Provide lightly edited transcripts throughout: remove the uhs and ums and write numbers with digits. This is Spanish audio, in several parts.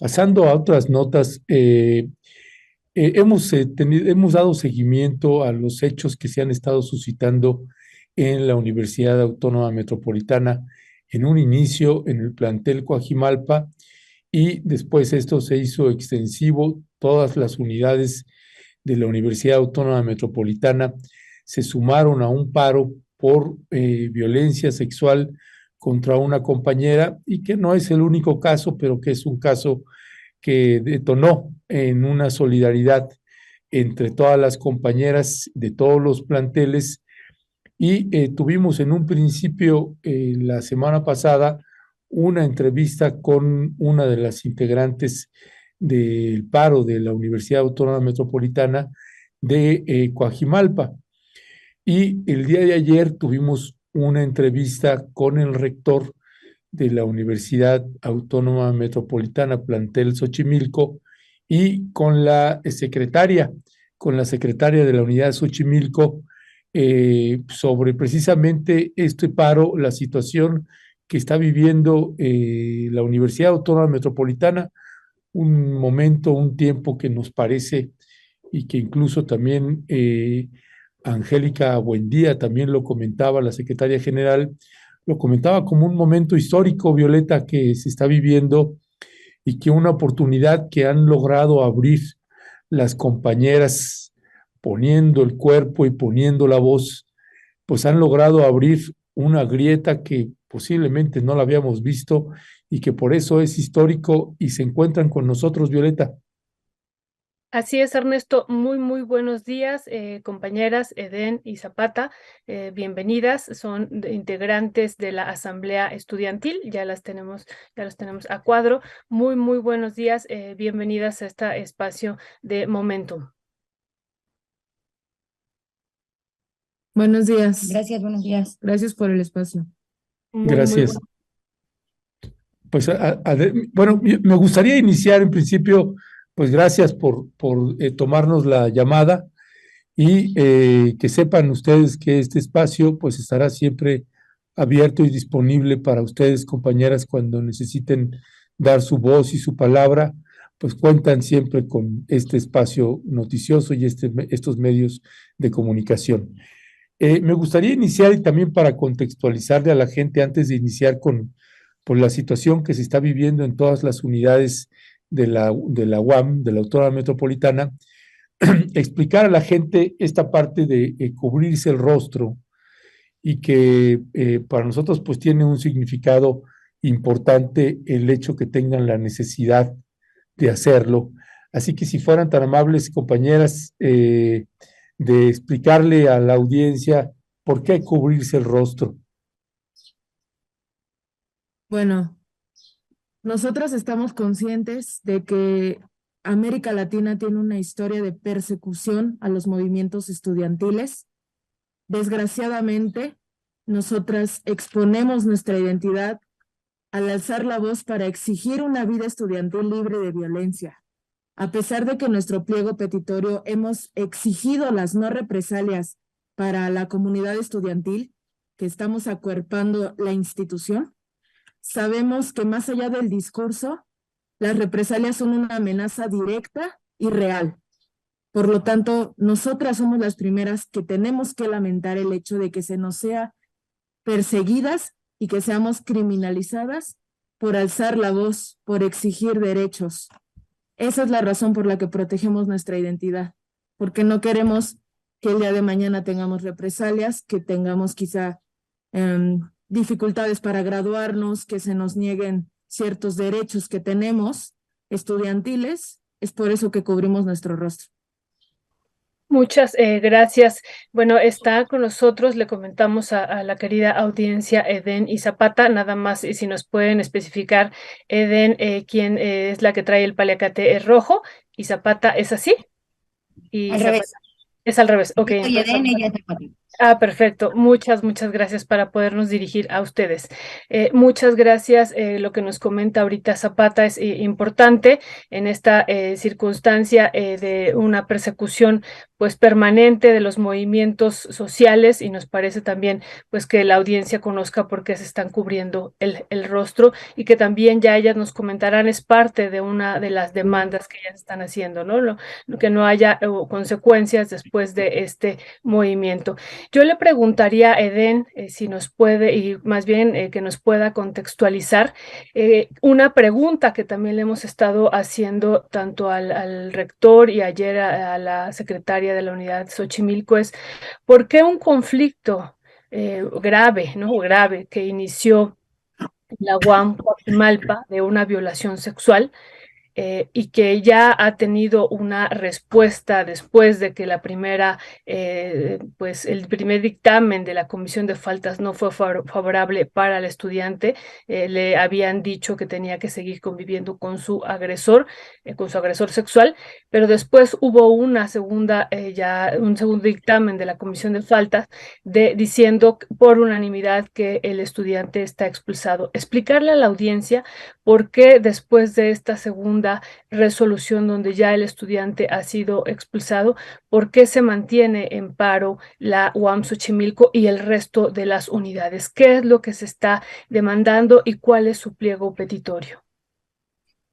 Pasando a otras notas, hemos dado seguimiento a los hechos que se han estado suscitando en la Universidad Autónoma Metropolitana, en un inicio en el plantel Coajimalpa, y después esto se hizo extensivo. Todas las unidades de la Universidad Autónoma Metropolitana se sumaron a un paro por violencia sexual contra una compañera, y que no es el único caso, pero que es un caso que detonó en una solidaridad entre todas las compañeras de todos los planteles. Y tuvimos en un principio, la semana pasada, una entrevista con una de las integrantes del paro de la Universidad Autónoma Metropolitana de Coajimalpa. Y el día de ayer tuvimos una entrevista con el rector de la Universidad Autónoma Metropolitana, plantel Xochimilco, y con la secretaria de la unidad Xochimilco, sobre precisamente este paro, la situación que está viviendo la Universidad Autónoma Metropolitana, un momento, un tiempo que nos parece, y que incluso también Angélica Buendía también lo comentaba, la secretaria general, lo comentaba como un momento histórico, Violeta, que se está viviendo, y que una oportunidad que han logrado abrir las compañeras poniendo el cuerpo y poniendo la voz, pues han logrado abrir una grieta que posiblemente no la habíamos visto, y que por eso es histórico, y se encuentran con nosotros, Violeta. Así es, Ernesto. Muy, muy buenos días, compañeras Eden y Zapata. Bienvenidas. Son integrantes de la Asamblea Estudiantil. Ya los tenemos a cuadro. Muy, muy buenos días. Bienvenidas a este espacio de Momentum. Buenos días. Gracias, buenos días. Gracias por el espacio. Muy, muy Gracias. bueno. Pues, bueno, me gustaría iniciar en principio, pues gracias por tomarnos la llamada, y que sepan ustedes que este espacio pues estará siempre abierto y disponible para ustedes, compañeras, cuando necesiten dar su voz y su palabra, pues cuentan siempre con este espacio noticioso y estos medios de comunicación. Me gustaría iniciar, y también para contextualizarle a la gente antes de iniciar con por la situación que se está viviendo en todas las unidades de la UAM, de la Autónoma Metropolitana, explicar a la gente esta parte de cubrirse el rostro, y que para nosotros pues tiene un significado importante el hecho que tengan la necesidad de hacerlo. Así que si fueran tan amables, compañeras, de explicarle a la audiencia por qué cubrirse el rostro. Bueno, nosotros estamos conscientes de que América Latina tiene una historia de persecución a los movimientos estudiantiles. Desgraciadamente, nosotras exponemos nuestra identidad al alzar la voz para exigir una vida estudiantil libre de violencia. A pesar de que en nuestro pliego petitorio hemos exigido las no represalias para la comunidad estudiantil, que estamos acuerpando la institución, sabemos que más allá del discurso, las represalias son una amenaza directa y real. Por lo tanto, nosotras somos las primeras que tenemos que lamentar el hecho de que se nos sea perseguidas y que seamos criminalizadas por alzar la voz, por exigir derechos. Esa es la razón por la que protegemos nuestra identidad, porque no queremos que el día de mañana tengamos represalias, que tengamos quizá dificultades para graduarnos, que se nos nieguen ciertos derechos que tenemos estudiantiles. Es por eso que cubrimos nuestro rostro. Muchas gracias. Bueno, está con nosotros, le comentamos a la querida audiencia Eden y Zapata, nada más si nos pueden especificar, Eden, quién es la que trae el paliacate rojo, y Zapata es así, y Al Zapata revés. es al revés. Ok, Yo soy entonces Eden, ella es Zapata. Perfecto. Muchas gracias para podernos dirigir a ustedes. Muchas gracias. Lo que nos comenta ahorita Zapata es importante en esta circunstancia de una persecución pues permanente de los movimientos sociales, y nos parece también pues que la audiencia conozca por qué se están cubriendo el rostro, y que también ya ellas nos comentarán, es parte de una de las demandas que ellas están haciendo, ¿no? Que no haya consecuencias después de este movimiento. Yo le preguntaría a Edén si nos puede, y más bien que nos pueda contextualizar una pregunta que también le hemos estado haciendo tanto al rector y ayer a la secretaria de la unidad Xochimilco, es ¿por qué un conflicto grave, ¿no? Grave, que inició en la UAM Coajimalpa, de una violación sexual, y que ya ha tenido una respuesta después de que pues el primer dictamen de la Comisión de Faltas no fue favorable para el estudiante? Le habían dicho que tenía que seguir conviviendo con su agresor sexual, pero después hubo un segundo dictamen de la Comisión de Faltas diciendo por unanimidad que el estudiante está expulsado. Explicarle a la audiencia por qué después de esta segunda resolución donde ya el estudiante ha sido expulsado, por qué se mantiene en paro la UAM Xochimilco y el resto de las unidades. ¿Qué es lo que se está demandando y cuál es su pliego petitorio?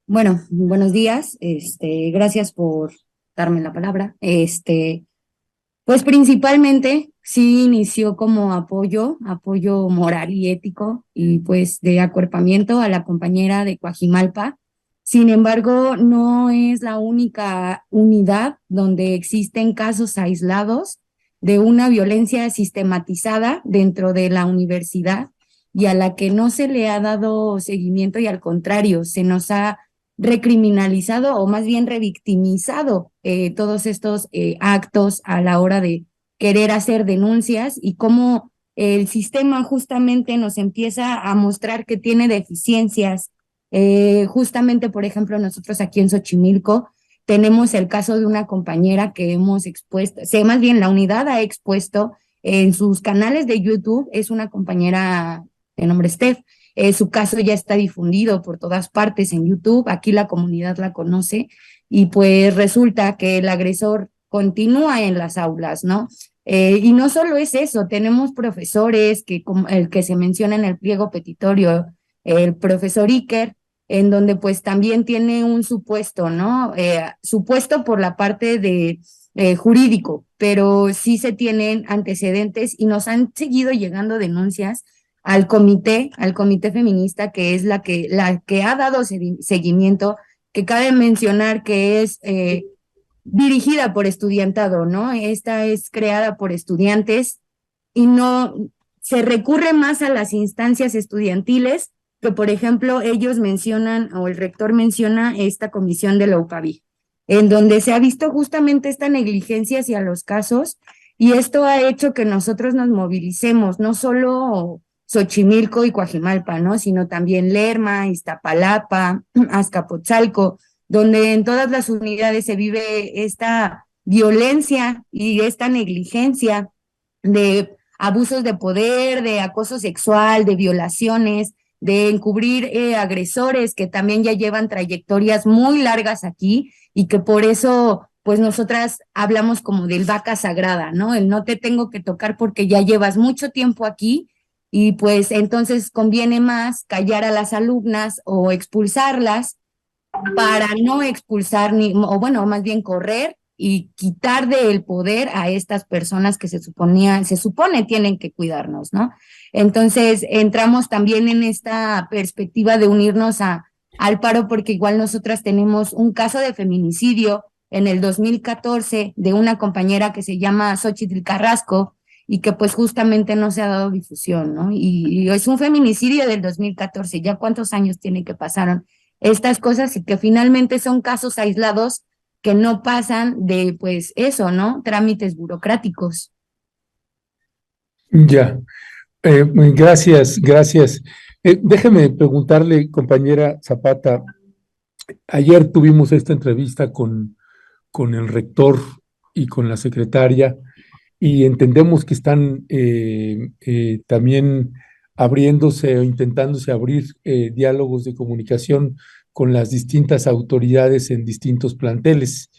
Bueno, buenos días. Gracias por darme la palabra. Pues principalmente sí inició como apoyo moral y ético y pues de acuerpamiento a la compañera de Coajimalpa. Sin embargo, no es la única unidad donde existen casos aislados de una violencia sistematizada dentro de la universidad y a la que no se le ha dado seguimiento, y al contrario, se nos ha recriminalizado o más bien revictimizado todos estos actos a la hora de querer hacer denuncias, y cómo el sistema justamente nos empieza a mostrar que tiene deficiencias. Justamente, por ejemplo, nosotros aquí en Xochimilco tenemos el caso de una compañera que hemos expuesto, más bien la unidad ha expuesto en sus canales de YouTube. Es una compañera de nombre Steph. Su caso ya está difundido por todas partes en YouTube, aquí la comunidad la conoce, y pues resulta que el agresor continúa en las aulas, ¿no? Y no solo es eso, tenemos profesores como el que se menciona en el pliego petitorio, el profesor Iker, en donde pues también tiene un supuesto, ¿no? Supuesto por la parte de jurídico, pero sí se tienen antecedentes y nos han seguido llegando denuncias al comité feminista, que es la que ha dado seguimiento, que cabe mencionar que es dirigida por estudiantado, ¿no? Esta es creada por estudiantes y no se recurre más a las instancias estudiantiles, que por ejemplo ellos mencionan, o el rector menciona, esta comisión de la UPAVI, en donde se ha visto justamente esta negligencia hacia los casos, y esto ha hecho que nosotros nos movilicemos, no solo Xochimilco y Coajimalpa, ¿no? Sino también Lerma, Iztapalapa, Azcapotzalco, donde en todas las unidades se vive esta violencia y esta negligencia de abusos de poder, de acoso sexual, de violaciones, de encubrir agresores que también ya llevan trayectorias muy largas aquí, y que por eso pues nosotras hablamos como del vaca sagrada, ¿no? El no te tengo que tocar porque ya llevas mucho tiempo aquí, y pues entonces conviene más callar a las alumnas o expulsarlas para no expulsar o bueno, más bien correr y quitar del poder a estas personas que se supone tienen que cuidarnos, ¿no? Entonces entramos también en esta perspectiva de unirnos al paro, porque igual nosotras tenemos un caso de feminicidio en el 2014 de una compañera que se llama Xochitl Carrasco, y que pues justamente no se ha dado difusión, ¿no? Y es un feminicidio del 2014, ¿ya cuántos años tiene que pasaron estas cosas? Y que finalmente son casos aislados que no pasan de, pues eso, ¿no? Trámites burocráticos. Ya, gracias. Déjeme preguntarle, compañera Zapata, ayer tuvimos esta entrevista con el rector y con la secretaria, y entendemos que están también abriéndose o intentándose abrir diálogos de comunicación con las distintas autoridades en distintos planteles.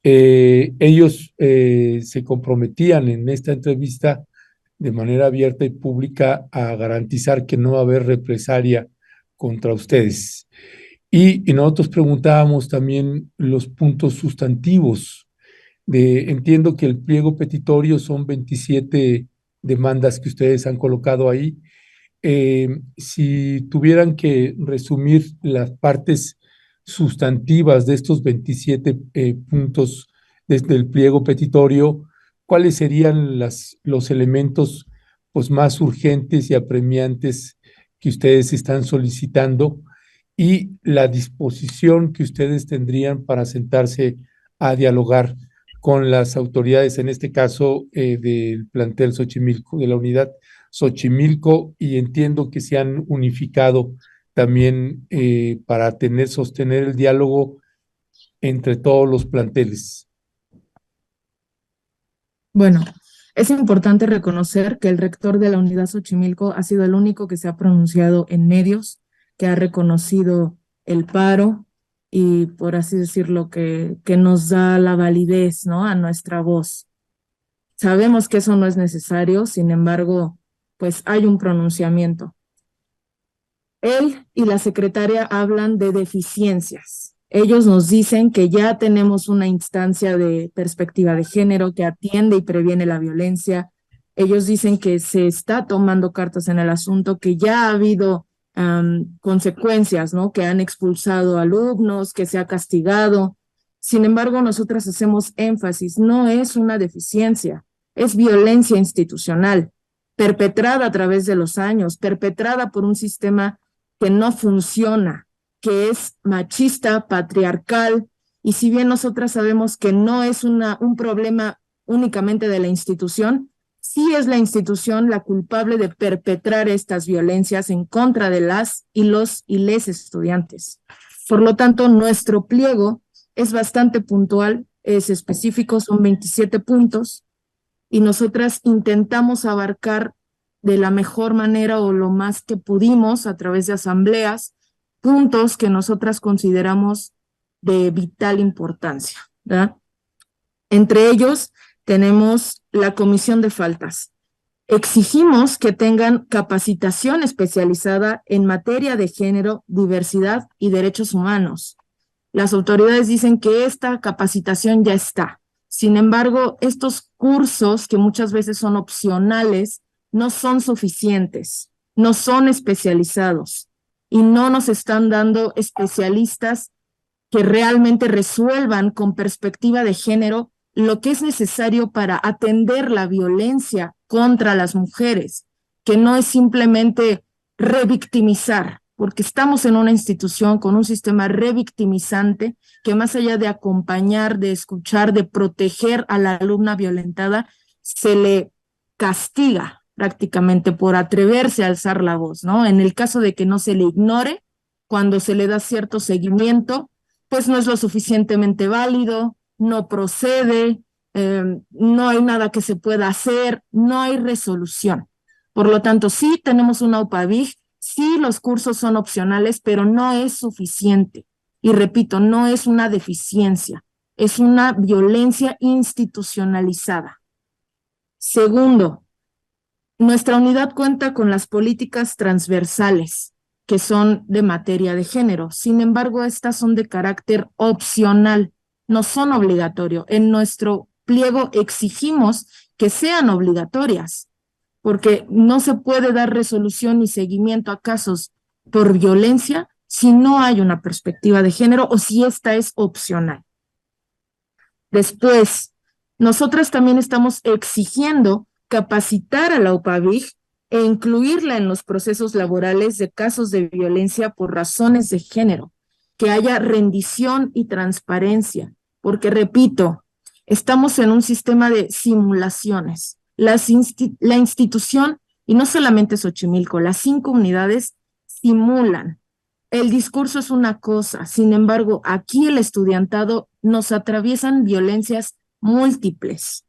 Ellos se comprometían en esta entrevista de manera abierta y pública a garantizar que no va a haber represalia contra ustedes. Y nosotros preguntábamos también los puntos sustantivos. Entiendo que el pliego petitorio son 27 demandas que ustedes han colocado ahí. Si tuvieran que resumir las partes sustantivas de estos 27 puntos desde el pliego petitorio, ¿cuáles serían los elementos pues, más urgentes y apremiantes que ustedes están solicitando y la disposición que ustedes tendrían para sentarse a dialogar con las autoridades, en este caso del plantel Xochimilco, de la unidad Xochimilco, y entiendo que se han unificado también para sostener el diálogo entre todos los planteles? Bueno, es importante reconocer que el rector de la unidad Xochimilco ha sido el único que se ha pronunciado en medios, que ha reconocido el paro y, por así decirlo, que nos da la validez, ¿no?, a nuestra voz. Sabemos que eso no es necesario, sin embargo, pues hay un pronunciamiento. Él y la secretaria hablan de deficiencias. Ellos nos dicen que ya tenemos una instancia de perspectiva de género que atiende y previene la violencia. Ellos dicen que se está tomando cartas en el asunto, que ya ha habido consecuencias, ¿no?, que han expulsado alumnos, que se ha castigado. Sin embargo, nosotras hacemos énfasis, no es una deficiencia, es violencia institucional, perpetrada a través de los años, perpetrada por un sistema que no funciona, que es machista, patriarcal, y si bien nosotras sabemos que no es un problema únicamente de la institución, sí es la institución la culpable de perpetrar estas violencias en contra de las y los y les estudiantes. Por lo tanto, nuestro pliego es bastante puntual, es específico, son 27 puntos, y nosotras intentamos abarcar de la mejor manera o lo más que pudimos a través de asambleas, puntos que nosotras consideramos de vital importancia, ¿verdad? Entre ellos tenemos la comisión de faltas. Exigimos que tengan capacitación especializada en materia de género, diversidad y derechos humanos. Las autoridades dicen que esta capacitación ya está. Sin embargo, estos cursos, que muchas veces son opcionales, no son suficientes, no son especializados y no nos están dando especialistas que realmente resuelvan con perspectiva de género lo que es necesario para atender la violencia contra las mujeres, que no es simplemente revictimizar, porque estamos en una institución con un sistema revictimizante que, más allá de acompañar, de escuchar, de proteger a la alumna violentada, se le castiga prácticamente por atreverse a alzar la voz, ¿no? En el caso de que no se le ignore, cuando se le da cierto seguimiento, pues no es lo suficientemente válido, no procede, no hay nada que se pueda hacer, no hay resolución. Por lo tanto, sí tenemos una UPAVIG, sí los cursos son opcionales, pero no es suficiente. Y repito, no es una deficiencia, es una violencia institucionalizada. Segundo, nuestra unidad cuenta con las políticas transversales, que son de materia de género. Sin embargo, estas son de carácter opcional, no son obligatorios. En nuestro pliego exigimos que sean obligatorias, porque no se puede dar resolución ni seguimiento a casos por violencia si no hay una perspectiva de género o si esta es opcional. Después, nosotras también estamos exigiendo capacitar a la UPAVIG e incluirla en los procesos laborales de casos de violencia por razones de género, que haya rendición y transparencia, porque repito, estamos en un sistema de simulaciones. La institución, y no solamente Xochimilco, las 5 unidades simulan. El discurso es una cosa, sin embargo, aquí el estudiantado nos atraviesan violencias múltiples.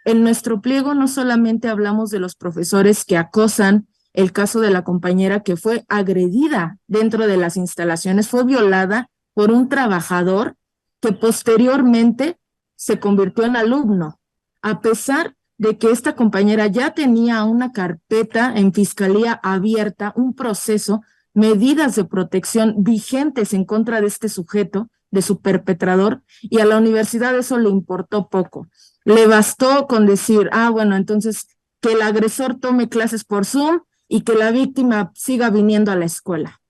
en nuestro pliego no solamente hablamos de los profesores que acosan, el caso de la compañera que fue agredida dentro de las instalaciones, fue violada por un trabajador que posteriormente se convirtió en alumno, a pesar de que esta compañera ya tenía una carpeta en fiscalía abierta, un proceso, medidas de protección vigentes en contra de este sujeto, de su perpetrador, y a la universidad eso le importó poco. Le bastó con decir, bueno, entonces que el agresor tome clases por Zoom y que la víctima siga viniendo a la escuela.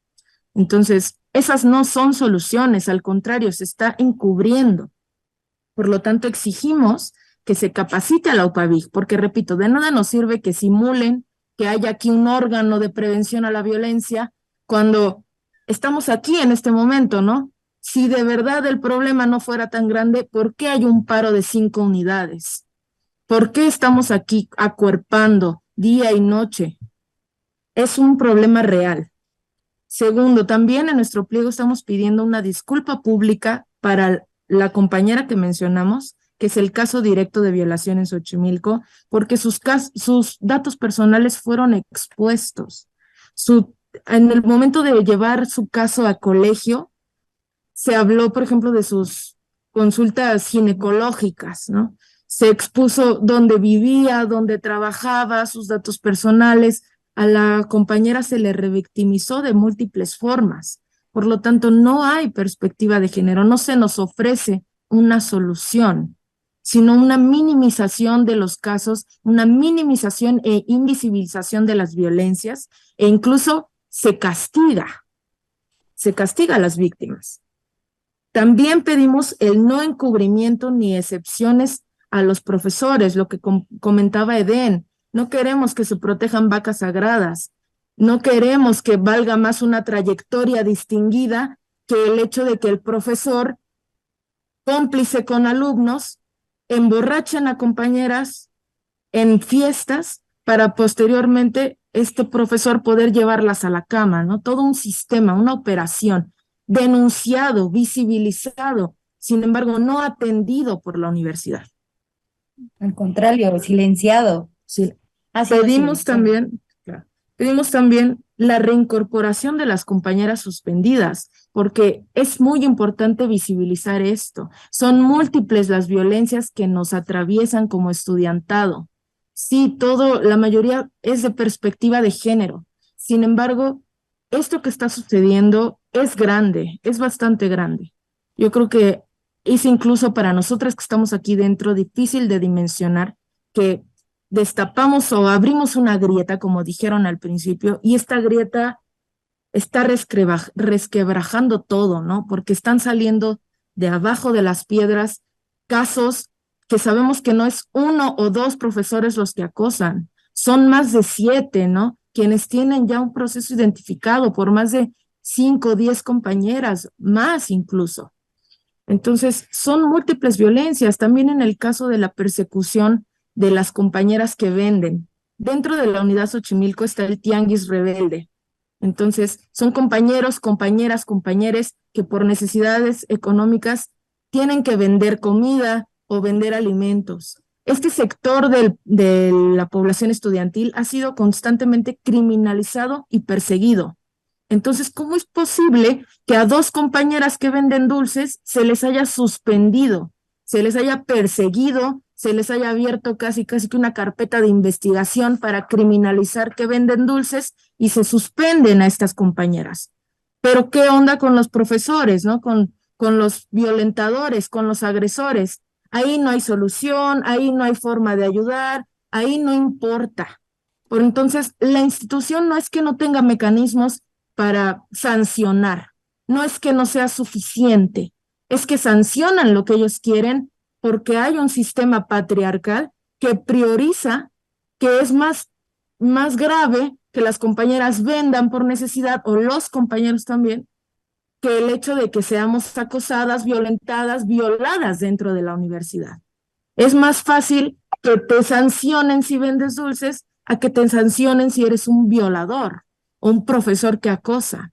Entonces, esas no son soluciones, al contrario, se está encubriendo. Por lo tanto, exigimos que se capacite a la UPAVIG, porque repito, de nada nos sirve que simulen que haya aquí un órgano de prevención a la violencia cuando estamos aquí en este momento, ¿no? Si de verdad el problema no fuera tan grande, ¿por qué hay un paro de 5 unidades? ¿Por qué estamos aquí acuerpando día y noche? Es un problema real. Segundo, también en nuestro pliego estamos pidiendo una disculpa pública para la compañera que mencionamos, que es el caso directo de violación en Xochimilco, porque sus datos personales fueron expuestos. En el momento de llevar su caso a colegio, se habló, por ejemplo, de sus consultas ginecológicas, ¿no? Se expuso dónde vivía, dónde trabajaba, sus datos personales. A la compañera se le revictimizó de múltiples formas. Por lo tanto, no hay perspectiva de género, no se nos ofrece una solución, sino una minimización de los casos, una minimización e invisibilización de las violencias, e incluso se castiga a las víctimas. También pedimos el no encubrimiento ni excepciones a los profesores, lo que comentaba Edén. No queremos que se protejan vacas sagradas, no queremos que valga más una trayectoria distinguida que el hecho de que el profesor, cómplice con alumnos, emborrachen a compañeras en fiestas para posteriormente este profesor poder llevarlas a la cama, ¿no? Todo un sistema, una operación denunciado, visibilizado, sin embargo, no atendido por la universidad. Al contrario, silenciado. Sí. Pedimos también la reincorporación de las compañeras suspendidas, porque es muy importante visibilizar esto. Son múltiples las violencias que nos atraviesan como estudiantado. Sí, la mayoría es de perspectiva de género. Sin embargo, esto que está sucediendo es grande, es bastante grande. Yo creo que es incluso para nosotras que estamos aquí dentro difícil de dimensionar que destapamos o abrimos una grieta, como dijeron al principio, y esta grieta está resquebrajando todo, ¿no? Porque están saliendo de abajo de las piedras casos que sabemos que no es 1 o 2 profesores los que acosan, son más de 7, ¿no? Quienes tienen ya un proceso identificado por más de 5 o 10 compañeras, más incluso. Entonces, son múltiples violencias, también en el caso de la persecución de las compañeras que venden. Dentro de la unidad Xochimilco está el Tianguis Rebelde. Entonces, son compañeros, compañeras, compañeres que por necesidades económicas tienen que vender comida o vender alimentos. Este sector de la población estudiantil ha sido constantemente criminalizado y perseguido. Entonces, ¿cómo es posible que a 2 compañeras que venden dulces se les haya suspendido, se les haya perseguido, se les haya abierto casi que una carpeta de investigación para criminalizar que venden dulces y se suspenden a estas compañeras? Pero ¿qué onda con los profesores, no? Con los violentadores, con los agresores. Ahí no hay solución, ahí no hay forma de ayudar, ahí no importa. Por entonces, la institución no es que no tenga mecanismos para sancionar, no es que no sea suficiente, es que sancionan lo que ellos quieren porque hay un sistema patriarcal que prioriza que es más grave que las compañeras vendan por necesidad, o los compañeros también, que el hecho de que seamos acosadas, violentadas, violadas dentro de la universidad. Es más fácil que te sancionen si vendes dulces a que te sancionen si eres un violador o un profesor que acosa.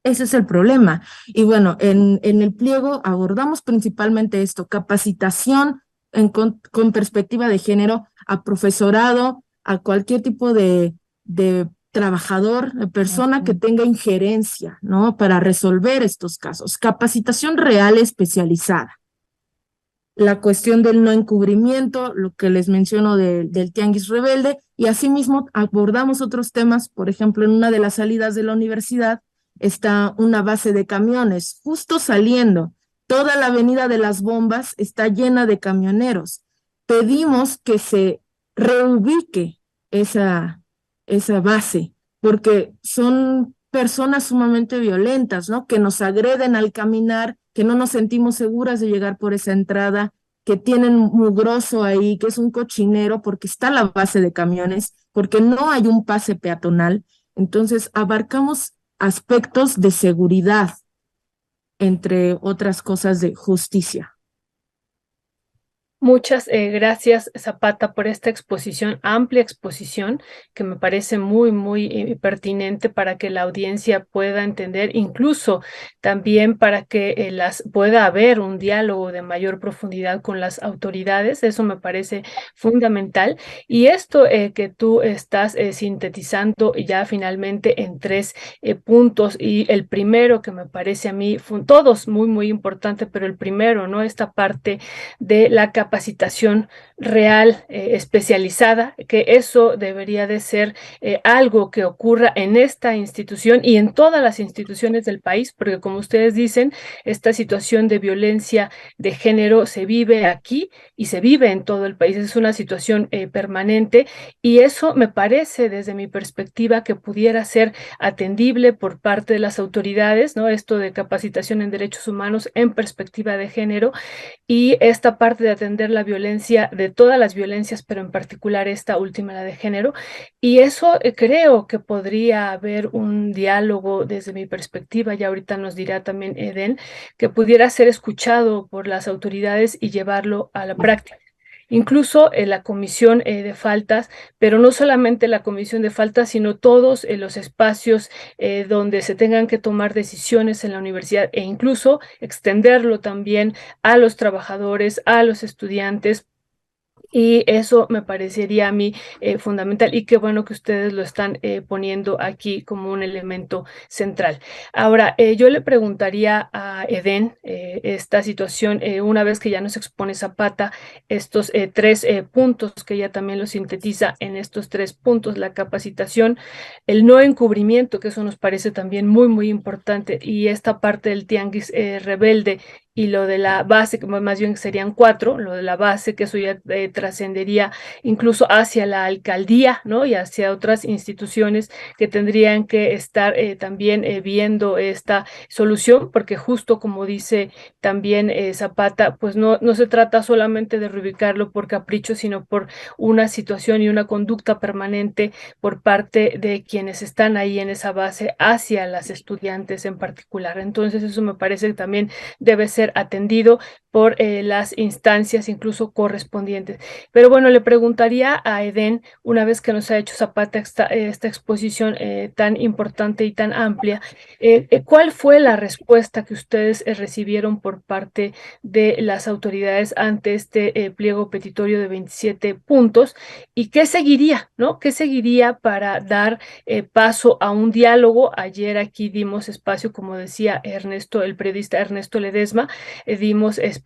Ese es el problema. Y bueno, en el pliego abordamos principalmente esto, capacitación con perspectiva de género a profesorado, a cualquier tipo de trabajador, de persona que tenga injerencia, ¿no? Para resolver estos casos. Capacitación real especializada. La cuestión del no encubrimiento, lo que les menciono del tianguis rebelde, y asimismo abordamos otros temas. Por ejemplo, en una de las salidas de la universidad está una base de camiones, justo saliendo. Toda la avenida de las Bombas está llena de camioneros. Pedimos que se reubique esa base, porque son personas sumamente violentas, ¿no? Que nos agreden al caminar, que no nos sentimos seguras de llegar por esa entrada, que tienen mugroso ahí, que es un cochinero porque está la base de camiones, porque no hay un pase peatonal. Entonces, abarcamos aspectos de seguridad, entre otras cosas de justicia. Muchas gracias, Zapata, por esta exposición, amplia exposición, que me parece muy, muy pertinente para que la audiencia pueda entender, incluso también para que pueda haber un diálogo de mayor profundidad con las autoridades. Eso me parece fundamental. Y esto que tú estás sintetizando ya finalmente en 3 puntos, y el primero que me parece a mí, todos muy, muy importante, pero el primero, ¿no? Esta parte de la capacitación real, especializada, que eso debería de ser algo que ocurra en esta institución y en todas las instituciones del país, porque como ustedes dicen, esta situación de violencia de género se vive aquí y se vive en todo el país, es una situación permanente, y eso me parece desde mi perspectiva que pudiera ser atendible por parte de las autoridades, ¿no? Esto de capacitación en derechos humanos en perspectiva de género, y esta parte de atender la violencia, de todas las violencias, pero en particular esta última, la de género. Y eso creo que podría haber un diálogo desde mi perspectiva, y ahorita nos dirá también Eden, que pudiera ser escuchado por las autoridades y llevarlo a la práctica. Incluso la comisión de faltas, pero no solamente la comisión de faltas, sino todos los espacios donde se tengan que tomar decisiones en la universidad, e incluso extenderlo también a los trabajadores, a los estudiantes. Y eso me parecería a mí fundamental, y qué bueno que ustedes lo están poniendo aquí como un elemento central. Ahora, yo le preguntaría a Eden esta situación, una vez que ya nos expone Zapata estos 3 puntos, que ella también lo sintetiza en estos 3 puntos: la capacitación, el no encubrimiento, que eso nos parece también muy, muy importante, y esta parte del tianguis rebelde, y lo de la base, que más bien serían 4, lo de la base, que eso ya trascendería incluso hacia la alcaldía, ¿no? Y hacia otras instituciones que tendrían que estar también viendo esta solución, porque justo como dice también Zapata, pues no se trata solamente de reubicarlo por capricho, sino por una situación y una conducta permanente por parte de quienes están ahí en esa base hacia las estudiantes en particular. Entonces eso me parece que también debe ser atendido por las instancias incluso correspondientes. Pero bueno, le preguntaría a Eden, una vez que nos ha hecho Zapata esta exposición tan importante y tan amplia, ¿cuál fue la respuesta que ustedes recibieron por parte de las autoridades ante este pliego petitorio de 27 puntos? ¿Y qué seguiría, ¿no? ¿Qué seguiría para dar paso a un diálogo? Ayer aquí dimos espacio, como decía Ernesto, el periodista Ernesto Ledesma, dimos espacio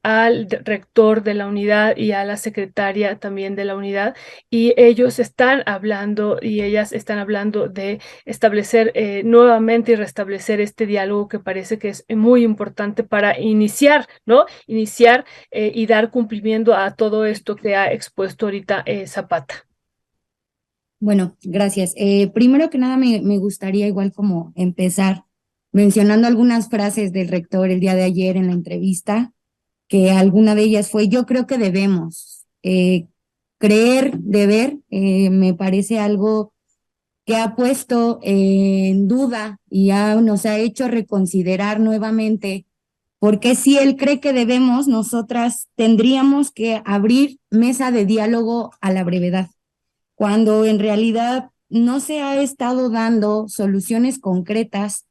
al rector de la unidad y a la secretaria también de la unidad, y ellos están hablando y ellas están hablando de establecer nuevamente y restablecer este diálogo, que parece que es muy importante para iniciar, ¿no? Iniciar y dar cumplimiento a todo esto que ha expuesto ahorita Zapata. Bueno, gracias. Primero que nada me gustaría igual como empezar mencionando algunas frases del rector el día de ayer en la entrevista, que alguna de ellas fue: yo creo que debemos. Creer, deber, me parece algo que ha puesto en duda y nos ha hecho reconsiderar nuevamente, porque si él cree que debemos, nosotras tendríamos que abrir mesa de diálogo a la brevedad, cuando en realidad no se ha estado dando soluciones concretas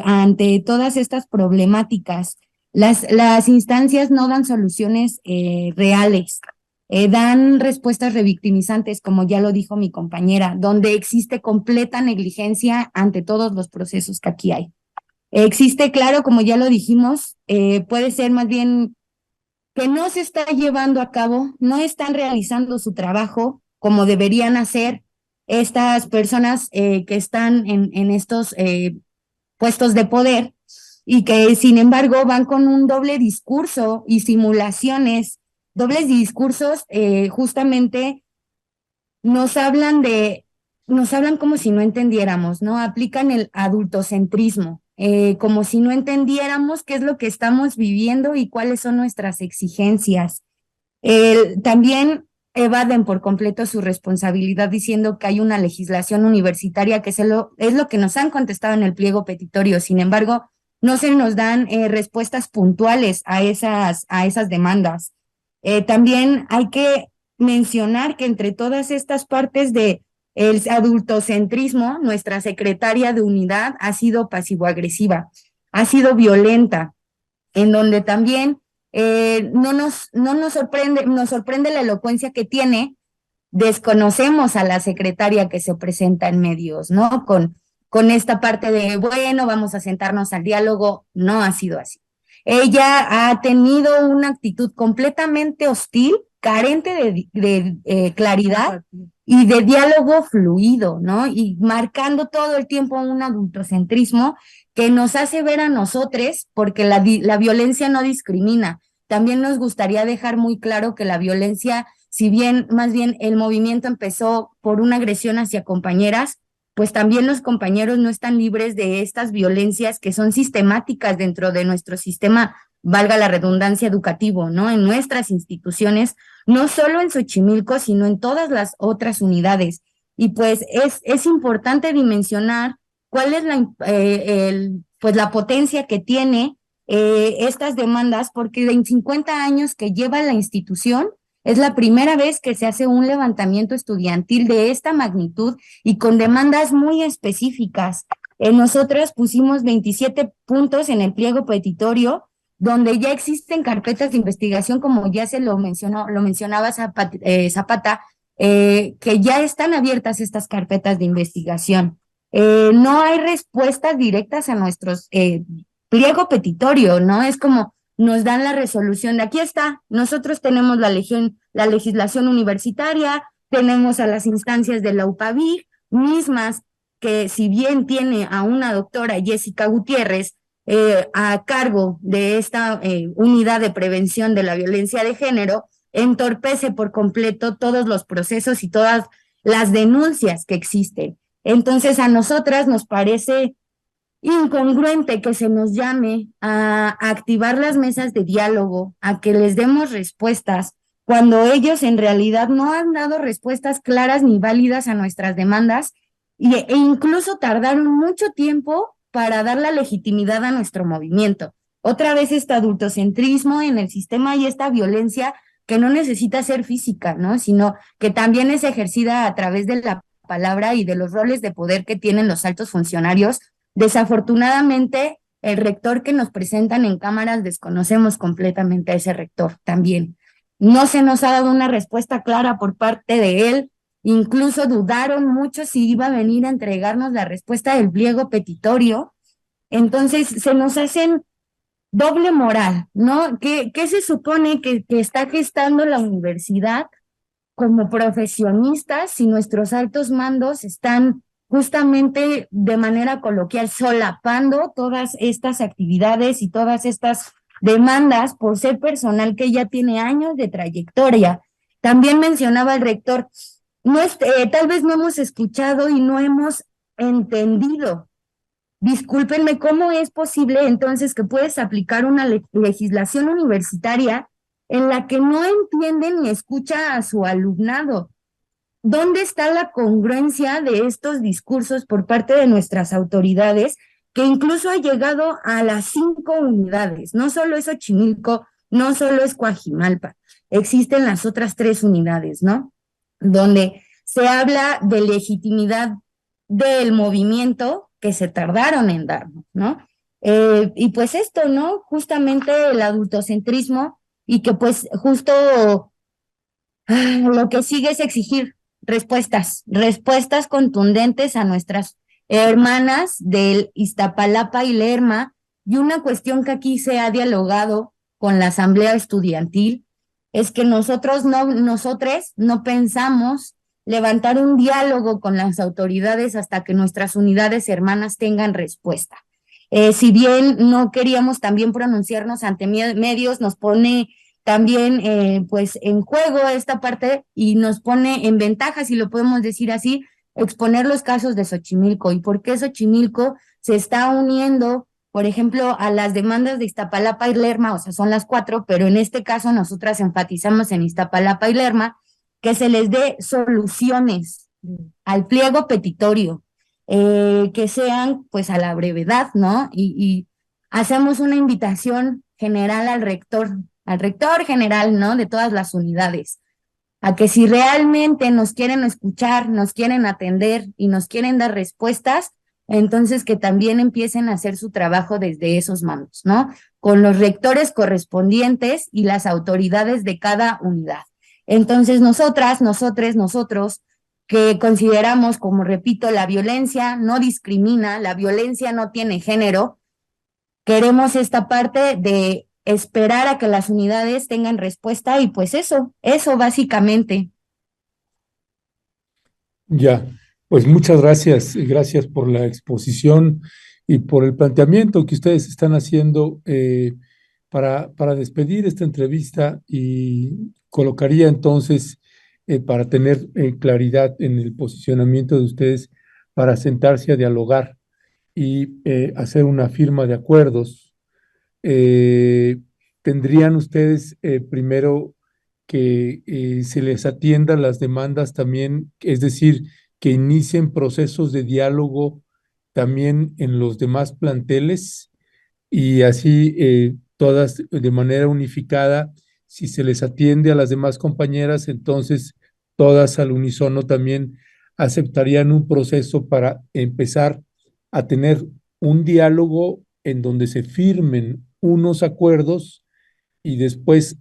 ante todas estas problemáticas Las instancias no dan soluciones reales, dan respuestas revictimizantes, como ya lo dijo mi compañera, donde existe completa negligencia ante todos los procesos que aquí hay. Existe, claro, como ya lo dijimos, puede ser más bien que no se está llevando a cabo, no están realizando su trabajo como deberían hacer estas personas que están en estos puestos de poder y que sin embargo van con un doble discurso y simulaciones, dobles discursos justamente nos hablan como si no entendiéramos, ¿no? Aplican el adultocentrismo, como si no entendiéramos qué es lo que estamos viviendo y cuáles son nuestras exigencias. También evaden por completo su responsabilidad diciendo que hay una legislación universitaria que es lo que nos han contestado en el pliego petitorio. Sin embargo, no se nos dan respuestas puntuales a esas demandas. También hay que mencionar que entre todas estas partes de el adultocentrismo, nuestra secretaria de unidad ha sido pasivo-agresiva, ha sido violenta, en donde también no nos sorprende la elocuencia que tiene. Desconocemos a la secretaria que se presenta en medios, ¿no? Con esta parte de, bueno, vamos a sentarnos al diálogo, no ha sido así. Ella ha tenido una actitud completamente hostil, carente de claridad y de diálogo fluido, ¿no? Y marcando todo el tiempo un adultocentrismo que nos hace ver a nosotros, porque la violencia no discrimina. También nos gustaría dejar muy claro que la violencia, si bien más bien el movimiento empezó por una agresión hacia compañeras, pues también los compañeros no están libres de estas violencias que son sistemáticas dentro de nuestro sistema, valga la redundancia, educativo, ¿no? En nuestras instituciones, no solo en Xochimilco, sino en todas las otras unidades. Y pues es importante dimensionar cuál es pues la potencia que tiene estas demandas, porque en 50 años que lleva la institución, es la primera vez que se hace un levantamiento estudiantil de esta magnitud y con demandas muy específicas. Nosotras pusimos 27 puntos en el pliego petitorio, donde ya existen carpetas de investigación, como ya lo mencionaba Zapata, que ya están abiertas estas carpetas de investigación. No hay respuestas directas a nuestros pliego petitorio, ¿no? Es como nos dan la resolución de aquí está, nosotros tenemos la legislación universitaria, tenemos a las instancias de la UPAVIG, mismas que si bien tiene a una doctora Jessica Gutiérrez a cargo de esta unidad de prevención de la violencia de género, entorpece por completo todos los procesos y todas las denuncias que existen. Entonces a nosotras nos parece incongruente que se nos llame a activar las mesas de diálogo, a que les demos respuestas, cuando ellos en realidad no han dado respuestas claras ni válidas a nuestras demandas e incluso tardaron mucho tiempo para dar la legitimidad a nuestro movimiento. Otra vez este adultocentrismo en el sistema y esta violencia que no necesita ser física, ¿no? Sino que también es ejercida a través de la palabra y de los roles de poder que tienen los altos funcionarios. Desafortunadamente, el rector que nos presentan en cámaras desconocemos completamente a ese rector también. No se nos ha dado una respuesta clara por parte de él, incluso dudaron mucho si iba a venir a entregarnos la respuesta del pliego petitorio. Entonces se nos hacen doble moral, ¿no? ¿Qué se supone que está gestando la universidad como profesionistas si nuestros altos mandos están justamente de manera coloquial solapando todas estas actividades y todas estas demandas por ser personal que ya tiene años de trayectoria? También mencionaba el rector, tal vez no hemos escuchado y no hemos entendido. Discúlpenme, ¿cómo es posible entonces que puedes aplicar una legislación universitaria en la que no entiende ni escucha a su alumnado? ¿Dónde está la congruencia de estos discursos por parte de nuestras autoridades, que incluso ha llegado a las 5 unidades? No solo es Xochimilco, no solo es Coajimalpa, existen las otras 3 unidades, ¿no? Donde se habla de legitimidad del movimiento que se tardaron en darnos, ¿no? Y pues esto, ¿no? Justamente el adultocentrismo y que pues justo lo que sigue es exigir respuestas contundentes a nuestras hermanas del Iztapalapa y Lerma, y una cuestión que aquí se ha dialogado con la Asamblea Estudiantil es que nosotros nosotres no pensamos levantar un diálogo con las autoridades hasta que nuestras unidades hermanas tengan respuesta. Si bien no queríamos también pronunciarnos ante medios, nos pone también pues en juego esta parte y nos pone en ventaja, si lo podemos decir así, exponer los casos de Xochimilco y por qué Xochimilco se está uniendo, por ejemplo, a las demandas de Iztapalapa y Lerma, o sea, son las 4, pero en este caso nosotras enfatizamos en Iztapalapa y Lerma, que se les dé soluciones al pliego petitorio, que sean pues a la brevedad, ¿no? Y hacemos una invitación general al rector general, ¿no? De todas las unidades, a que si realmente nos quieren escuchar, nos quieren atender y nos quieren dar respuestas, entonces que también empiecen a hacer su trabajo desde esos mandos, ¿no? Con los rectores correspondientes y las autoridades de cada unidad. Entonces nosotros, que consideramos, como repito, la violencia no discrimina, la violencia no tiene género, queremos esta parte de esperar a que las unidades tengan respuesta y pues eso básicamente. Ya, pues muchas gracias, gracias por la exposición y por el planteamiento que ustedes están haciendo para despedir esta entrevista y colocaría entonces para tener claridad en el posicionamiento de ustedes para sentarse a dialogar y hacer una firma de acuerdos. Tendrían ustedes primero que se les atiendan las demandas también, es decir, que inicien procesos de diálogo también en los demás planteles y así todas de manera unificada, si se les atiende a las demás compañeras, entonces todas al unísono también aceptarían un proceso para empezar a tener un diálogo en donde se firmen unos acuerdos y después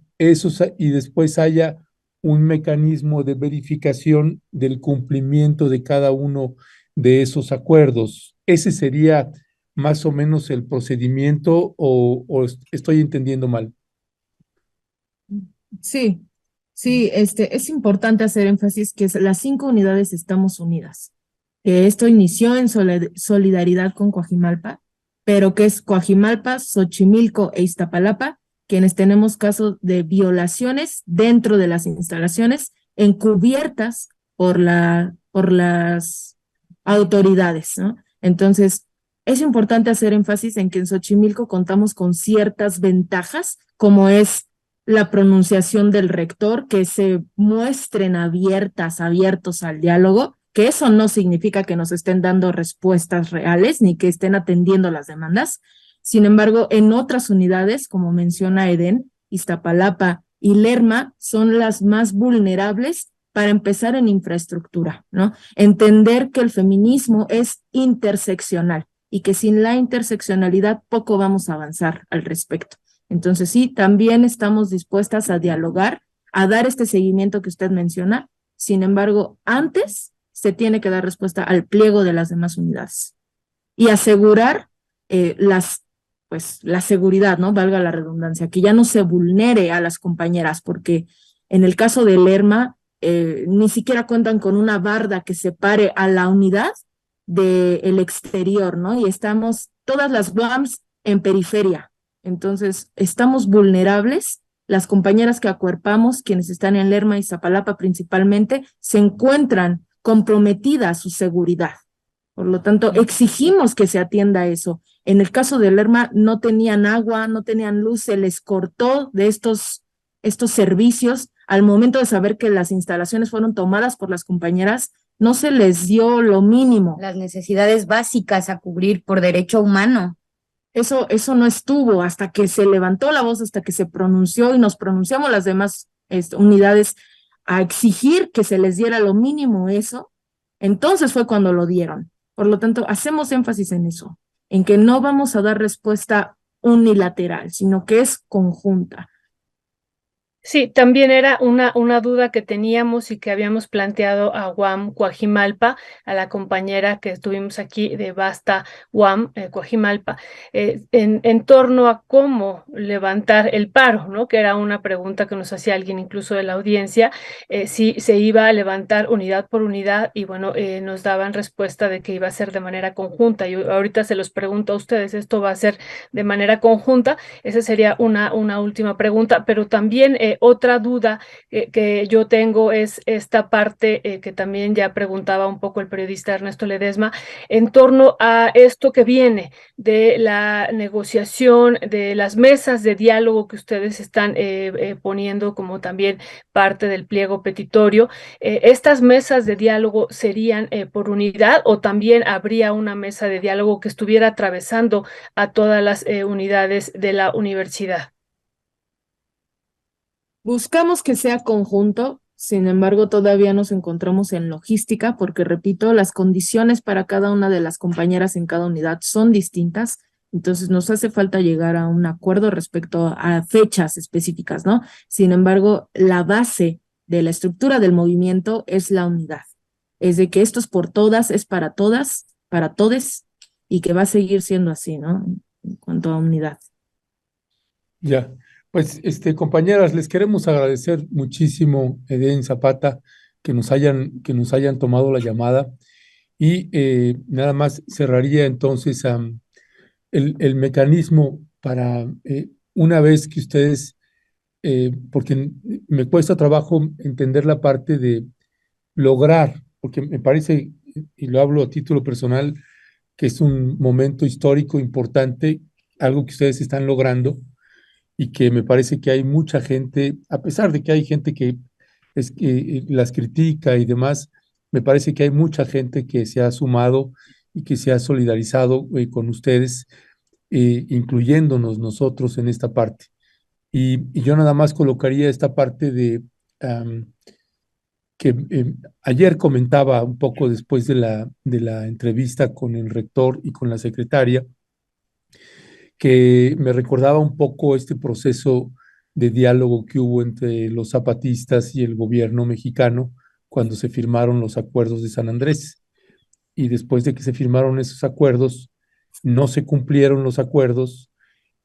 haya un mecanismo de verificación del cumplimiento de cada uno de esos acuerdos. Ese sería más o menos el procedimiento o estoy entendiendo mal. Sí, sí, es importante hacer énfasis que las 5 unidades estamos unidas. Que esto inició en solidaridad con Coajimalpa, pero que es Coajimalpa, Xochimilco e Iztapalapa quienes tenemos casos de violaciones dentro de las instalaciones encubiertas por las autoridades, ¿no? Entonces, es importante hacer énfasis en que en Xochimilco contamos con ciertas ventajas, como es la pronunciación del rector, que se muestren abiertos al diálogo, que eso no significa que nos estén dando respuestas reales ni que estén atendiendo las demandas. Sin embargo, en otras unidades, como menciona Eden, Iztapalapa y Lerma son las más vulnerables para empezar en infraestructura, ¿no? Entender que el feminismo es interseccional y que sin la interseccionalidad poco vamos a avanzar al respecto. Entonces sí, también estamos dispuestas a dialogar, a dar este seguimiento que usted menciona. Sin embargo, antes se tiene que dar respuesta al pliego de las demás unidades y asegurar la seguridad, ¿no? Valga la redundancia, que ya no se vulnere a las compañeras, porque en el caso de Lerma, ni siquiera cuentan con una barda que separe a la unidad del exterior, ¿no? Y estamos todas las UAMs en periferia. Entonces, estamos vulnerables. Las compañeras que acuerpamos, quienes están en Lerma y Iztapalapa principalmente, se encuentran comprometidas su seguridad. Por lo tanto, exigimos que se atienda eso. En el caso de Lerma, no tenían agua, no tenían luz, se les cortó de estos servicios. Al momento de saber que las instalaciones fueron tomadas por las compañeras, no se les dio lo mínimo. Las necesidades básicas a cubrir por derecho humano. Eso no estuvo hasta que se levantó la voz, hasta que se pronunció y nos pronunciamos las demás unidades a exigir que se les diera lo mínimo eso. Entonces fue cuando lo dieron. Por lo tanto, hacemos énfasis en eso. en que no vamos a dar respuesta unilateral, sino que es conjunta. Sí, también era una duda que teníamos y que habíamos planteado a UAM Coajimalpa, a la compañera que estuvimos aquí de Basta UAM Coajimalpa, en torno a cómo levantar el paro, ¿no? Que era una pregunta que nos hacía alguien incluso de la audiencia, si se iba a levantar unidad por unidad y bueno, nos daban respuesta de que iba a ser de manera conjunta. Yo ahorita se los pregunto a ustedes, ¿esto va a ser de manera conjunta? Esa sería una última pregunta, pero también otra duda que yo tengo es esta parte que también ya preguntaba un poco el periodista Ernesto Ledesma, en torno a esto que viene de la negociación, de las mesas de diálogo que ustedes están poniendo como también parte del pliego petitorio. ¿Estas mesas de diálogo serían por unidad o también habría una mesa de diálogo que estuviera atravesando a todas las unidades de la universidad? Buscamos que sea conjunto, sin embargo, todavía nos encontramos en logística porque, repito, las condiciones para cada una de las compañeras en cada unidad son distintas. Entonces, nos hace falta llegar a un acuerdo respecto a fechas específicas, ¿no? Sin embargo, la base de la estructura del movimiento es la unidad. Es de que esto es por todas, es para todas, para todes, y que va a seguir siendo así, ¿no? En cuanto a unidad. Ya, pues compañeras, les queremos agradecer muchísimo, Eden Zapata, que nos hayan tomado la llamada y nada más cerraría entonces el mecanismo para una vez que ustedes, porque me cuesta trabajo entender la parte de lograr, porque me parece, y lo hablo a título personal, que es un momento histórico importante, algo que ustedes están logrando y que me parece que hay mucha gente, a pesar de que hay gente que las critica y demás, me parece que hay mucha gente que se ha sumado y que se ha solidarizado con ustedes, incluyéndonos nosotros en esta parte. Y yo nada más colocaría esta parte de que ayer comentaba un poco después de la entrevista con el rector y con la secretaria, que me recordaba un poco este proceso de diálogo que hubo entre los zapatistas y el gobierno mexicano cuando se firmaron los acuerdos de San Andrés. Y después de que se firmaron esos acuerdos, no se cumplieron los acuerdos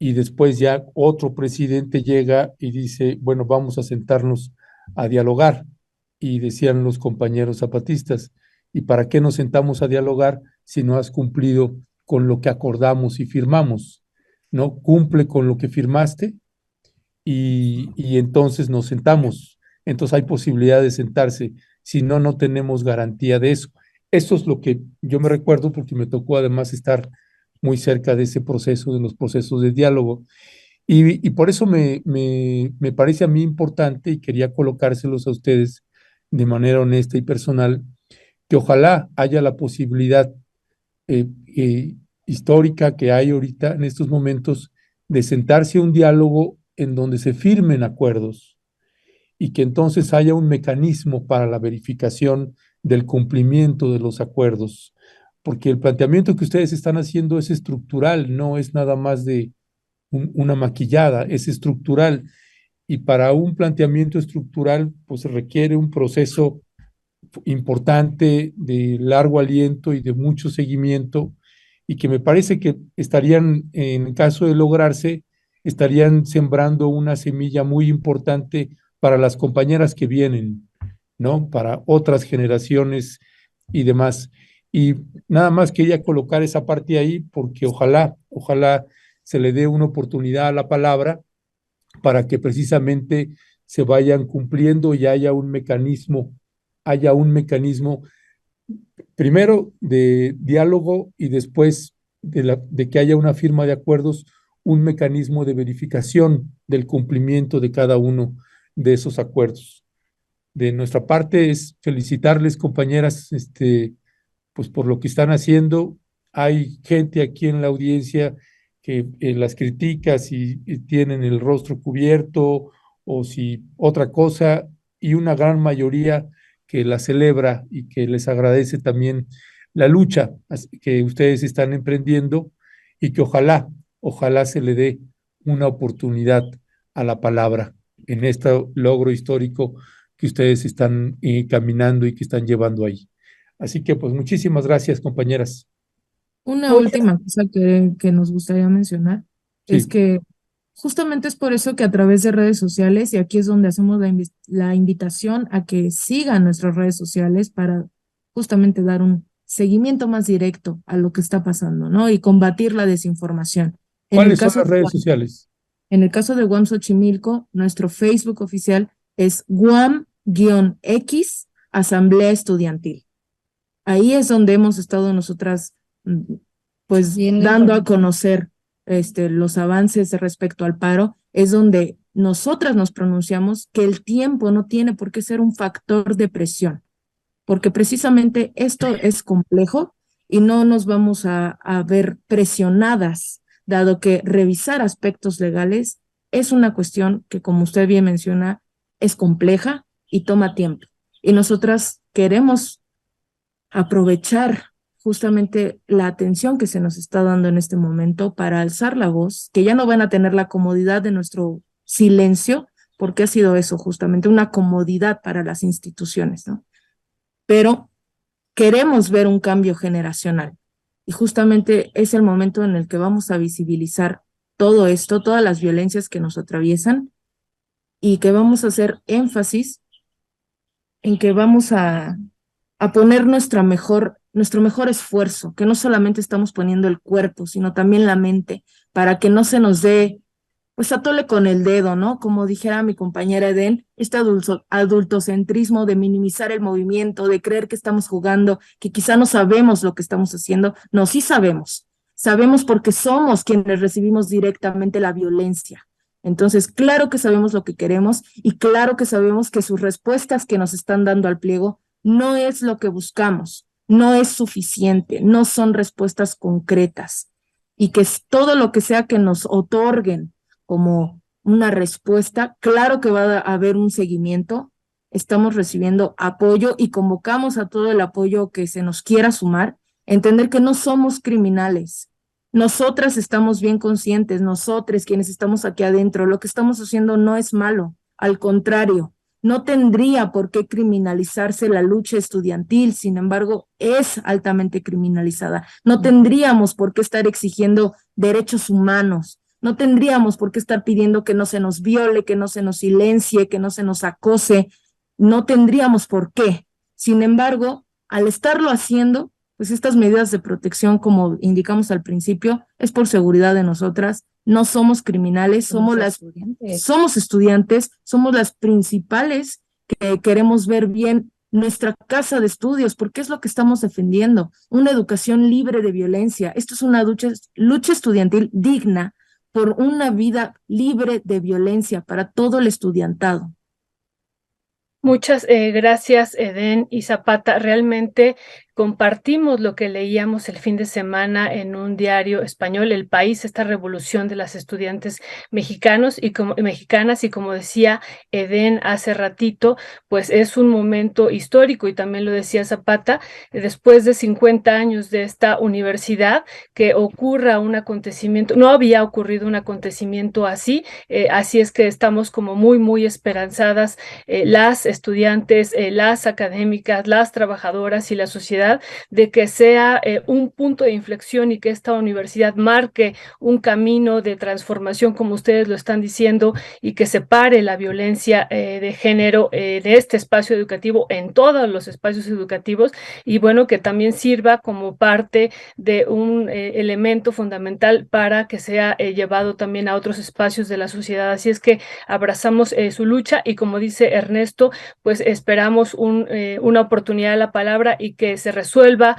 y después ya otro presidente llega y dice, bueno, vamos a sentarnos a dialogar. Y decían los compañeros zapatistas, ¿y para qué nos sentamos a dialogar si no has cumplido con lo que acordamos y firmamos? ¿No? Cumple con lo que firmaste y entonces nos sentamos. Entonces hay posibilidad de sentarse. Si no, no tenemos garantía de eso. Eso es lo que yo me recuerdo porque me tocó además estar muy cerca de ese proceso, de los procesos de diálogo. Y por eso me parece a mí importante y quería colocárselos a ustedes de manera honesta y personal, que ojalá haya la posibilidad eh, eh, histórica que hay ahorita en estos momentos de sentarse a un diálogo en donde se firmen acuerdos y que entonces haya un mecanismo para la verificación del cumplimiento de los acuerdos, porque el planteamiento que ustedes están haciendo es estructural, no es nada más de una maquillada, es estructural. Y para un planteamiento estructural, pues requiere un proceso importante, de largo aliento y de mucho seguimiento, y que me parece que estarían, en caso de lograrse, estarían sembrando una semilla muy importante para las compañeras que vienen, ¿no? Para otras generaciones y demás. Y nada más quería colocar esa parte ahí porque ojalá se le dé una oportunidad a la palabra para que precisamente se vayan cumpliendo y haya un mecanismo primero de diálogo y después de que haya una firma de acuerdos, un mecanismo de verificación del cumplimiento de cada uno de esos acuerdos. De nuestra parte es felicitarles, compañeras, pues por lo que están haciendo. Hay gente aquí en la audiencia que las critica si tienen el rostro cubierto o si otra cosa, y una gran mayoría que la celebra y que les agradece también la lucha que ustedes están emprendiendo y que ojalá se le dé una oportunidad a la palabra en este logro histórico que ustedes están caminando y que están llevando ahí. Así que pues muchísimas gracias, compañeras. Una Muchas, última cosa que nos gustaría mencionar es Sí, que justamente es por eso que a través de redes sociales, y aquí es donde hacemos la invitación a que sigan nuestras redes sociales para justamente dar un seguimiento más directo a lo que está pasando, ¿no? Y combatir la desinformación. En el ¿cuáles son caso las redes sociales? En el caso de Guam Xochimilco, nuestro Facebook oficial es Guam-X Asamblea Estudiantil. Ahí es donde hemos estado nosotras, pues, Viendo dando a información. conocer los avances respecto al paro. Es donde nosotras nos pronunciamos que el tiempo no tiene por qué ser un factor de presión, porque precisamente esto es complejo y no nos vamos a ver presionadas, dado que revisar aspectos legales es una cuestión que, como usted bien menciona, es compleja y toma tiempo. Y nosotras queremos aprovechar justamente la atención que se nos está dando en este momento para alzar la voz, que ya no van a tener la comodidad de nuestro silencio, porque ha sido eso justamente una comodidad para las instituciones, ¿no? Pero queremos ver un cambio generacional y justamente es el momento en el que vamos a visibilizar todo esto, todas las violencias que nos atraviesan y que vamos a hacer énfasis en que vamos a poner nuestro mejor esfuerzo, que no solamente estamos poniendo el cuerpo, sino también la mente, para que no se nos dé, pues atole con el dedo, ¿no? Como dijera mi compañera Eden, este adultocentrismo de minimizar el movimiento, de creer que estamos jugando, que quizá no sabemos lo que estamos haciendo. No, sí sabemos. Sabemos porque somos quienes recibimos directamente la violencia. Entonces, claro que sabemos lo que queremos y claro que sabemos que sus respuestas que nos están dando al pliego no es lo que buscamos, no es suficiente, no son respuestas concretas y que todo lo que sea que nos otorguen como una respuesta, claro que va a haber un seguimiento, estamos recibiendo apoyo y convocamos a todo el apoyo que se nos quiera sumar, entender que no somos criminales. Nosotras estamos bien conscientes, nosotros quienes estamos aquí adentro, lo que estamos haciendo no es malo, al contrario, no tendría por qué criminalizarse la lucha estudiantil, sin embargo, es altamente criminalizada. No tendríamos por qué estar exigiendo derechos humanos, no tendríamos por qué estar pidiendo que no se nos viole, que no se nos silencie, que no se nos acose, no tendríamos por qué. Sin embargo, al estarlo haciendo, pues estas medidas de protección, como indicamos al principio, es por seguridad de nosotras, no somos criminales, somos estudiantes, somos las principales que queremos ver bien nuestra casa de estudios, porque es lo que estamos defendiendo, una educación libre de violencia. Esto es una lucha estudiantil digna por una vida libre de violencia para todo el estudiantado. muchas gracias, Eden y Zapata. Realmente compartimos lo que leíamos el fin de semana en un diario español, El País, esta revolución de las estudiantes mexicanas, y como decía Eden hace ratito, pues es un momento histórico, y también lo decía Zapata, después de 50 años de esta universidad, que ocurra un acontecimiento, no había ocurrido un acontecimiento así, así es que estamos como muy, muy esperanzadas, las estudiantes, las académicas, las trabajadoras y la sociedad, de que sea un punto de inflexión y que esta universidad marque un camino de transformación, como ustedes lo están diciendo, y que separe la violencia de género de este espacio educativo en todos los espacios educativos, y bueno, que también sirva como parte de un elemento fundamental para que sea llevado también a otros espacios de la sociedad. Así es que abrazamos su lucha, y como dice Ernesto, pues esperamos una oportunidad a la palabra y que se resuelva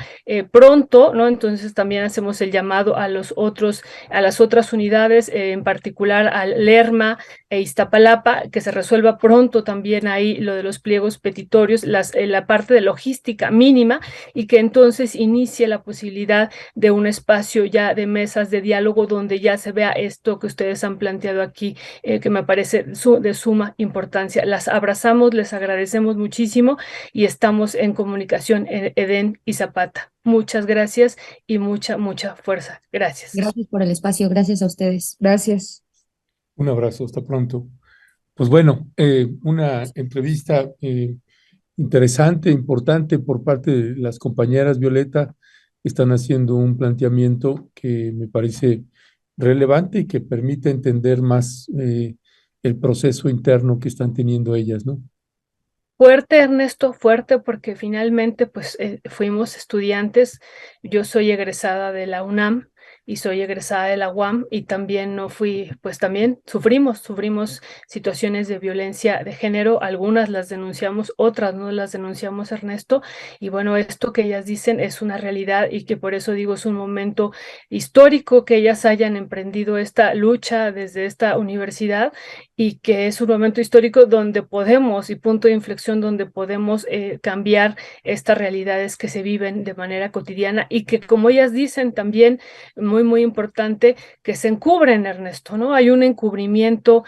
pronto, ¿no? Entonces también hacemos el llamado a las otras unidades, en particular al Lerma e Iztapalapa, que se resuelva pronto también ahí lo de los pliegos petitorios, la parte de logística mínima, y que entonces inicie la posibilidad de un espacio ya de mesas de diálogo donde ya se vea esto que ustedes han planteado aquí, que me parece de suma importancia. Las abrazamos, les agradecemos muchísimo y estamos en comunicación, Eden Edén y Zapata. Muchas gracias y mucha fuerza. Gracias. Gracias por el espacio, gracias a ustedes. Gracias. Un abrazo, hasta pronto. Pues bueno, una entrevista interesante, importante por parte de las compañeras. Violeta, están haciendo un planteamiento que me parece relevante y que permite entender más el proceso interno que están teniendo ellas, ¿no? Fuerte, Ernesto, fuerte, porque finalmente pues fuimos estudiantes. Yo soy egresada de la UNAM y soy egresada de la UAM, y también no fui, pues también sufrimos situaciones de violencia de género. Algunas las denunciamos, otras no las denunciamos, Ernesto. Y bueno, esto que ellas dicen es una realidad, y que por eso digo, es un momento histórico que ellas hayan emprendido esta lucha desde esta universidad, y que es un momento histórico donde podemos, y punto de inflexión donde podemos cambiar estas realidades que se viven de manera cotidiana, y que, como ellas dicen también, muy importante, que se encubren, Ernesto, ¿no? Hay un encubrimiento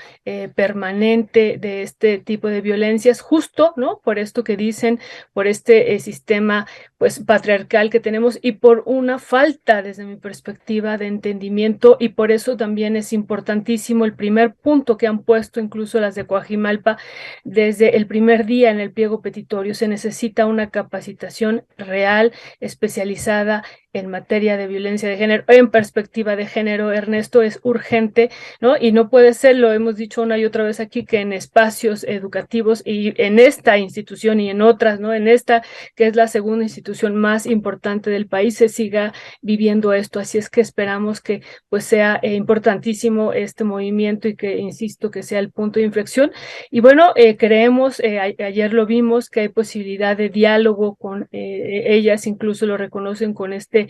permanente de este tipo de violencias, justo, ¿no? Por esto que dicen, por este sistema pues patriarcal que tenemos, y por una falta, desde mi perspectiva, de entendimiento. Y por eso también es importantísimo el primer punto que han puesto incluso las de Coajimalpa desde el primer día en el pliego petitorio: se necesita una capacitación real, especializada en materia de violencia de género, en perspectiva de género. Ernesto, es urgente, ¿no? Y no puede ser, lo hemos dicho una y otra vez aquí, que en espacios educativos y en esta institución y en otras, ¿no? En esta, que es la segunda institución más importante del país, se siga viviendo esto. Así es que esperamos que pues sea importantísimo este movimiento, y que, insisto, que sea el punto de inflexión. Y bueno, creemos, ayer lo vimos, que hay posibilidad de diálogo con ellas, incluso lo reconocen con este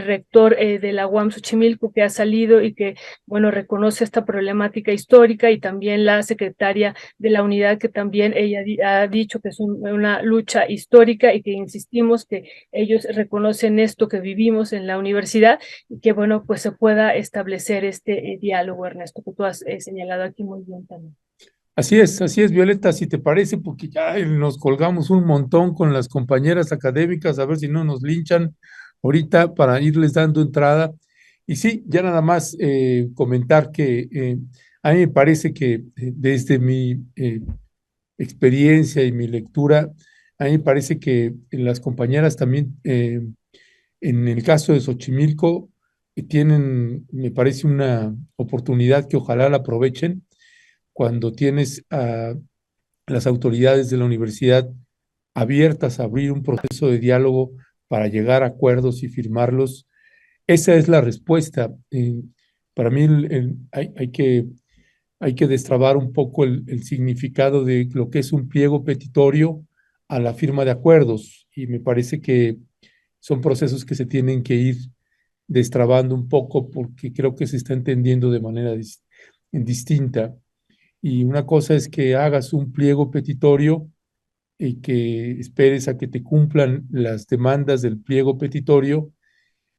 rector de la UAM Xochimilco, que ha salido y que, bueno, reconoce esta problemática histórica, y también la secretaria de la unidad, que también ella ha dicho que es una lucha histórica, y que insistimos que ellos reconocen esto que vivimos en la universidad, y que, bueno, pues se pueda establecer este diálogo, Ernesto, que tú has señalado aquí muy bien también. Así es, Violeta, si te parece, porque ya nos colgamos un montón con las compañeras académicas, a ver si no nos linchan ahorita, para irles dando entrada. Y sí, ya nada más comentar que a mí me parece que desde mi experiencia y mi lectura, a mí me parece que las compañeras también, en el caso de Xochimilco, tienen, me parece, una oportunidad que ojalá la aprovechen cuando tienes a las autoridades de la universidad abiertas a abrir un proceso de diálogo para llegar a acuerdos y firmarlos. Esa es la respuesta. Para mí hay que destrabar un poco el significado de lo que es un pliego petitorio a la firma de acuerdos, y me parece que son procesos que se tienen que ir destrabando un poco, porque creo que se está entendiendo de manera distinta. Y una cosa es que hagas un pliego petitorio y que esperes a que te cumplan las demandas del pliego petitorio,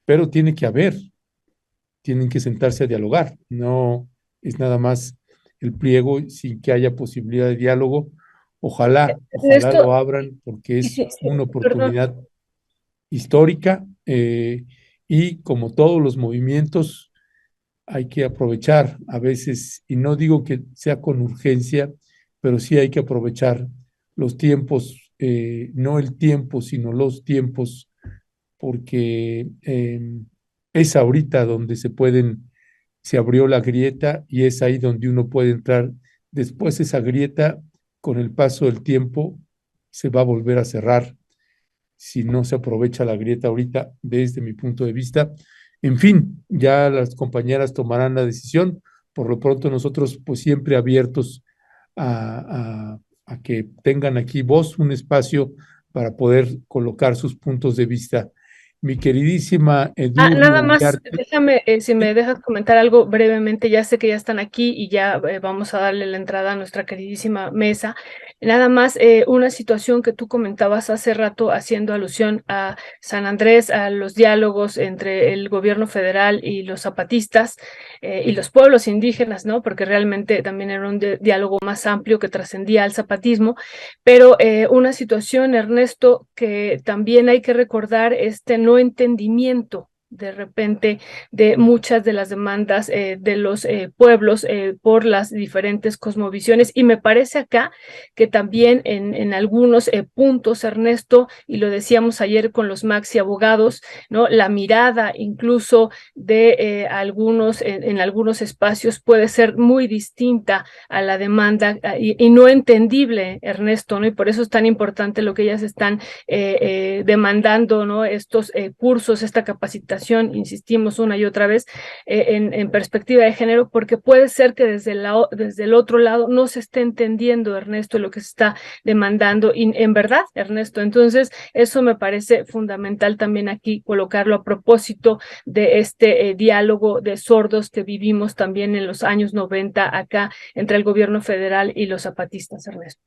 pero tienen que sentarse a dialogar. No es nada más el pliego sin que haya posibilidad de diálogo. Ojalá Esto, lo abran, porque es una perdón. oportunidad histórica, y como todos los movimientos, hay que aprovechar a veces, y no digo que sea con urgencia, pero sí hay que aprovechar los tiempos, no el tiempo, sino los tiempos, porque es ahorita donde se abrió la grieta, y es ahí donde uno puede entrar. Después esa grieta, con el paso del tiempo, se va a volver a cerrar si no se aprovecha la grieta ahorita, desde mi punto de vista. En fin, ya las compañeras tomarán la decisión. Por lo pronto nosotros pues siempre abiertos a que tengan aquí voz, un espacio para poder colocar sus puntos de vista. Mi queridísima Nada Edurne más, Uriarte. déjame, si me dejas comentar algo brevemente. Ya sé que ya están aquí y ya vamos a darle la entrada a nuestra queridísima mesa. Nada más una situación que tú comentabas hace rato haciendo alusión a San Andrés, a los diálogos entre el gobierno federal y los zapatistas y los pueblos indígenas, ¿no? Porque realmente también era un diálogo más amplio que trascendía al zapatismo, pero una situación, Ernesto, que también hay que recordar este no entendimiento de repente de muchas de las demandas de los pueblos por las diferentes cosmovisiones, y me parece acá que también en algunos puntos, Ernesto, y lo decíamos ayer con los maxi abogados, ¿no? La mirada incluso de algunos en algunos espacios puede ser muy distinta a la demanda y no entendible, Ernesto, ¿no? Y por eso es tan importante lo que ellas están demandando, ¿no? Estos cursos, esta capacitación, insistimos una y otra vez, en perspectiva de género, porque puede ser que desde el otro lado no se esté entendiendo, Ernesto, lo que se está demandando, y en verdad, Ernesto, entonces eso me parece fundamental también aquí colocarlo a propósito de este diálogo de sordos que vivimos también en los años 90 acá entre el gobierno federal y los zapatistas, Ernesto.